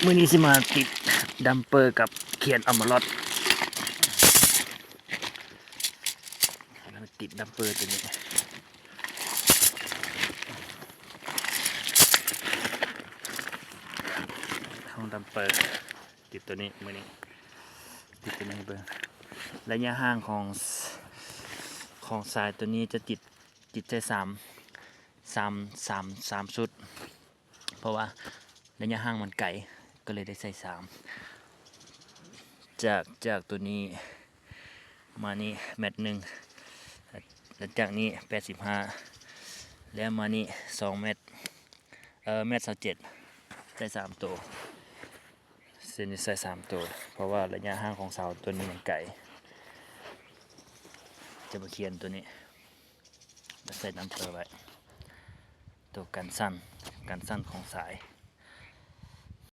มื้อนี้สิมาติดดัมเปอร์กับเขียนอัลมาลอดติดดัมเปอร์ตัวนี้ห้องดัมเปอร์ติดตัวนี้มื้อนี้ติดตัวนี้เบิ่งระยะห่างของสายตัวนี้จะติดใจ3ชุดเพราะว่าระยะห่างมันไกลก็เลยได้ใส่3จากตัวนี้มานี่แมตหนึ่งแล้วจากนี้85แล้วมานี่2เมตรเมตร27ได้3ตัวเส้นนี้ใส่3ตัวเพราะว่าระยะห่างของเสาตัวนี้มันไกลจะมาเขียนตัวนี้แล้วใส่น้ำเปลือกไว้ตัวกันสั้นของสาย